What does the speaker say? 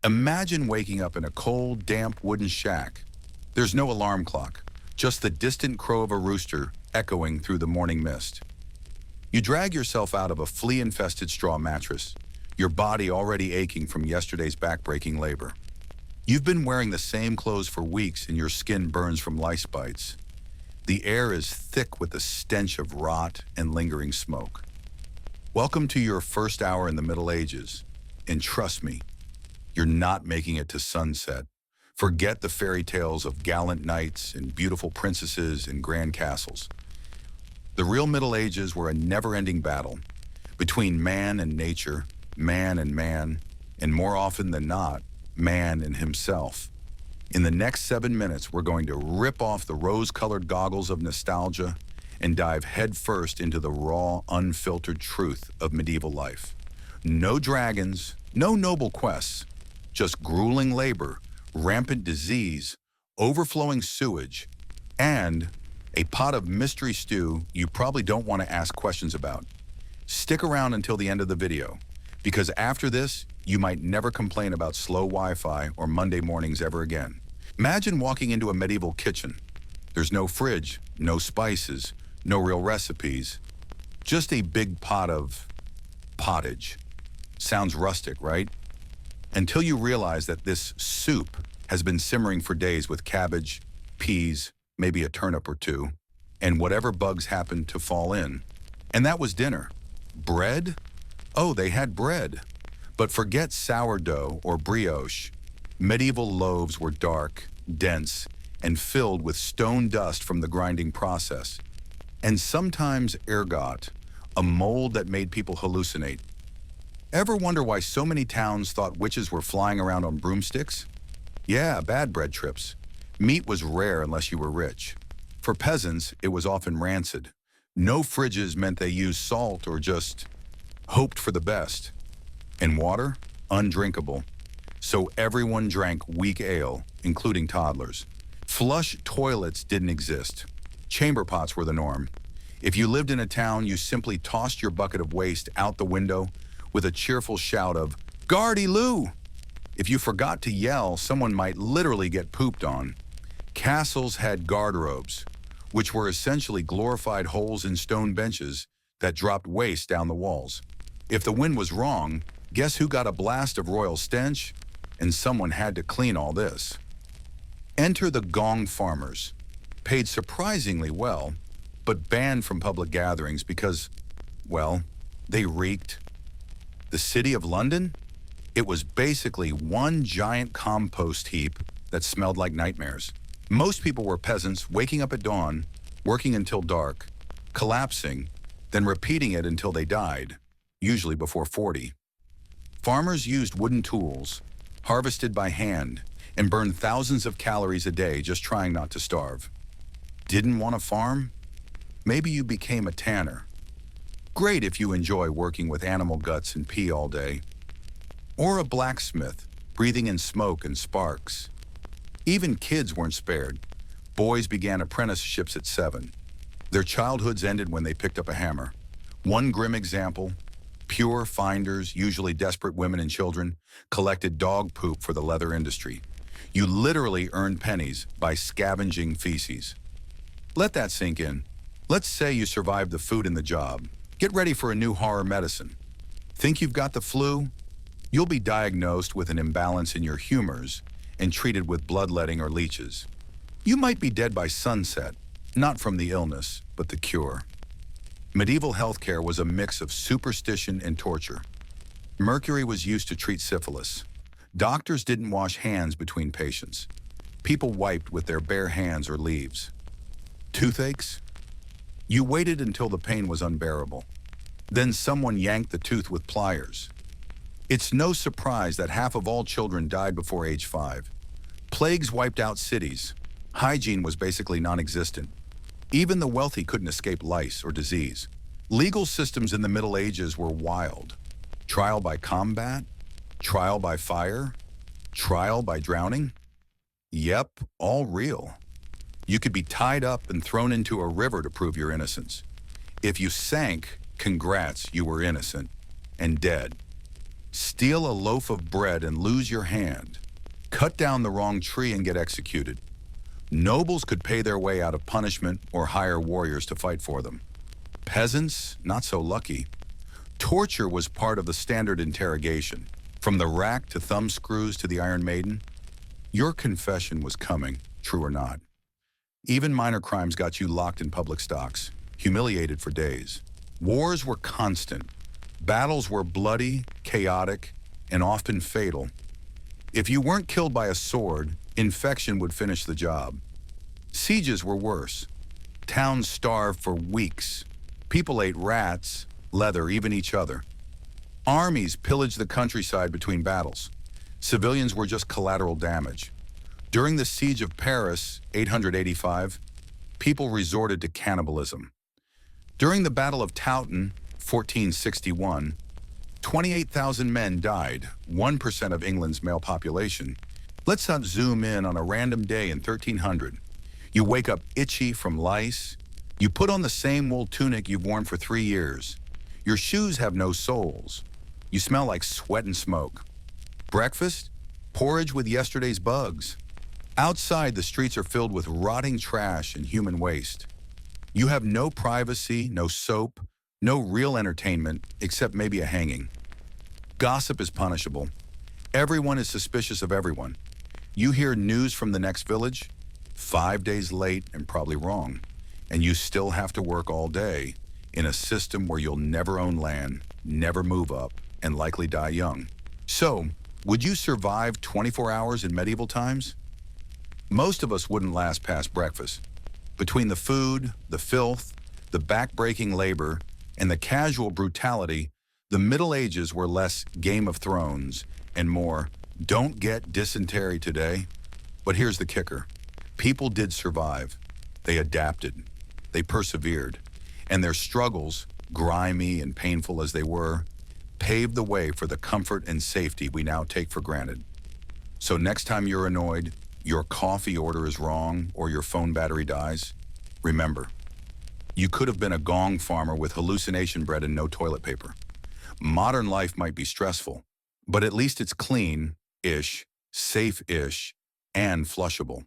Imagine waking up in a cold, damp wooden shack. There's no alarm clock, just the distant crow of a rooster echoing through the morning mist. You drag yourself out of a flea-infested straw mattress, your body already aching from yesterday's back-breaking labor. You've been wearing the same clothes for weeks and your skin burns from lice bites. The air is thick with the stench of rot and lingering smoke. Welcome to your first hour in the Middle Ages, and trust me, you're not making it to sunset. Forget the fairy tales of gallant knights and beautiful princesses and grand castles. The real Middle Ages were a never-ending battle between man and nature, man, and more often than not, man and himself. In the next 7 minutes, we're going to rip off the rose-colored goggles of nostalgia and dive headfirst into the raw, unfiltered truth of medieval life. No dragons, no noble quests, just grueling labor, rampant disease, overflowing sewage, and a pot of mystery stew you probably don't want to ask questions about. Stick around until the end of the video, because after this, you might never complain about slow Wi-Fi or Monday mornings ever again. Imagine walking into a medieval kitchen. There's no fridge, no spices, no real recipes, just a big pot of pottage. Sounds rustic, right? Until you realize that this soup has been simmering for days with cabbage, peas, maybe a turnip or two, and whatever bugs happened to fall in. And that was dinner. Bread? Oh, they had bread. But forget sourdough or brioche. Medieval loaves were dark, dense, and filled with stone dust from the grinding process. And sometimes ergot, a mold that made people hallucinate. Ever wonder why so many towns thought witches were flying around on broomsticks? Yeah, bad bread trips. Meat was rare unless you were rich. For peasants, it was often rancid. No fridges meant they used salt or just hoped for the best. And water? Undrinkable. So everyone drank weak ale, including toddlers. Flush toilets didn't exist. Chamber pots were the norm. If you lived in a town, you simply tossed your bucket of waste out the window with a cheerful shout of, "Guardy Lou!" If you forgot to yell, someone might literally get pooped on. Castles had garderobes, which were essentially glorified holes in stone benches that dropped waste down the walls. If the wind was wrong, guess who got a blast of royal stench? And someone had to clean all this. Enter the gong farmers, paid surprisingly well, but banned from public gatherings because, well, they reeked. The city of London? It was basically one giant compost heap that smelled like nightmares. Most people were peasants waking up at dawn, working until dark, collapsing, then repeating it until they died, usually before 40. Farmers used wooden tools, harvested by hand, and burned thousands of calories a day just trying not to starve. Didn't want to farm? Maybe you became a tanner. Great if you enjoy working with animal guts and pee all day. Or a blacksmith, breathing in smoke and sparks. Even kids weren't spared. Boys began apprenticeships at 7. Their childhoods ended when they picked up a hammer. One grim example, pure finders, usually desperate women and children, collected dog poop for the leather industry. You literally earned pennies by scavenging feces. Let that sink in. Let's say you survived the food and the job. Get ready for a new horror medicine. Think you've got the flu? You'll be diagnosed with an imbalance in your humors and treated with bloodletting or leeches. You might be dead by sunset, not from the illness, but the cure. Medieval healthcare was a mix of superstition and torture. Mercury was used to treat syphilis. Doctors didn't wash hands between patients. People wiped with their bare hands or leaves. Toothaches? You waited until the pain was unbearable. Then someone yanked the tooth with pliers. It's no surprise that half of all children died before age 5. Plagues wiped out cities. Hygiene was basically non-existent. Even the wealthy couldn't escape lice or disease. Legal systems in the Middle Ages were wild. Trial by combat? Trial by fire? Trial by drowning? Yep, all real. You could be tied up and thrown into a river to prove your innocence. If you sank, congrats, you were innocent and dead. Steal a loaf of bread and lose your hand. Cut down the wrong tree and get executed. Nobles could pay their way out of punishment or hire warriors to fight for them. Peasants, not so lucky. Torture was part of the standard interrogation. From the rack to thumb screws to the Iron Maiden, your confession was coming, true or not. Even minor crimes got you locked in public stocks, humiliated for days. Wars were constant. Battles were bloody, chaotic, and often fatal. If you weren't killed by a sword, infection would finish the job. Sieges were worse. Towns starved for weeks. People ate rats, leather, even each other. Armies pillaged the countryside between battles. Civilians were just collateral damage. During the Siege of Paris, 885, people resorted to cannibalism. During the Battle of Towton, 1461, 28,000 men died, 1% of England's male population. Let's not zoom in on a random day in 1300. You wake up itchy from lice. You put on the same wool tunic you've worn for 3 years. Your shoes have no soles. You smell like sweat and smoke. Breakfast? Porridge with yesterday's bugs. Outside, the streets are filled with rotting trash and human waste. You have no privacy, no soap, no real entertainment, except maybe a hanging. Gossip is punishable. Everyone is suspicious of everyone. You hear news from the next village, 5 days late and probably wrong, and you still have to work all day in a system where you'll never own land, never move up, and likely die young. So, would you survive 24 hours in medieval times? Most of us wouldn't last past breakfast. Between the food, the filth, the back-breaking labor, and the casual brutality, the Middle Ages were less Game of Thrones and more, don't get dysentery today. But here's the kicker. People did survive. They adapted. They persevered. And their struggles, grimy and painful as they were, paved the way for the comfort and safety we now take for granted. So next time you're annoyed, your coffee order is wrong, or your phone battery dies, remember, you could have been a gong farmer with hallucination bread and no toilet paper. Modern life might be stressful, but at least it's clean-ish, safe-ish, and flushable.